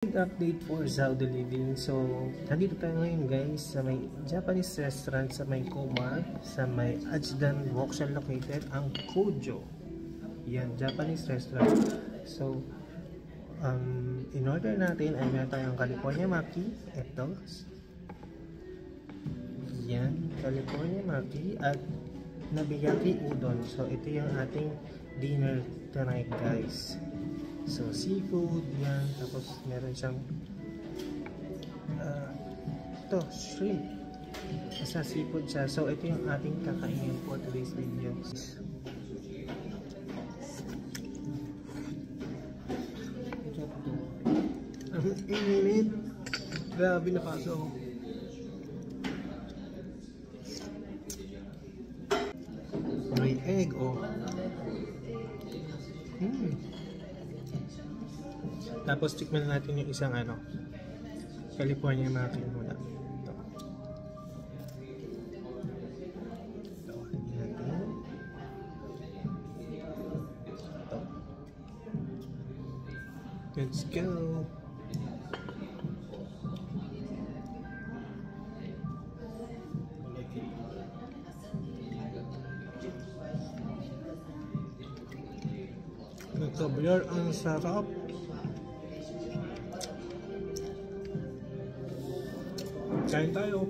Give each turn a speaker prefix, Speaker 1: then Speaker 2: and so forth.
Speaker 1: Update for Saudi Living. So, nandito tayo ngayon guys sa may Japanese restaurant sa may Komar, sa may Ajdan Woksan located ang Kojo. Yan, Japanese restaurant. So, in order natin ay meron tayong California Maki. Ito. Yan, California Maki at Nabiyaki Udon. So, ito yung ating dinner tonight guys. So, seafood, yan. Tapos, meron siyang ito, shrimp. Basta seafood siya. So, ito yung ating kakainin for today's video. Ang init. Grabe na kaso. May egg, oh. Tapos tikman natin yung isang California Maki muna. Ito. Ito. Ito. Let's go. Nagkabayar, ang sarap. Kain tayo.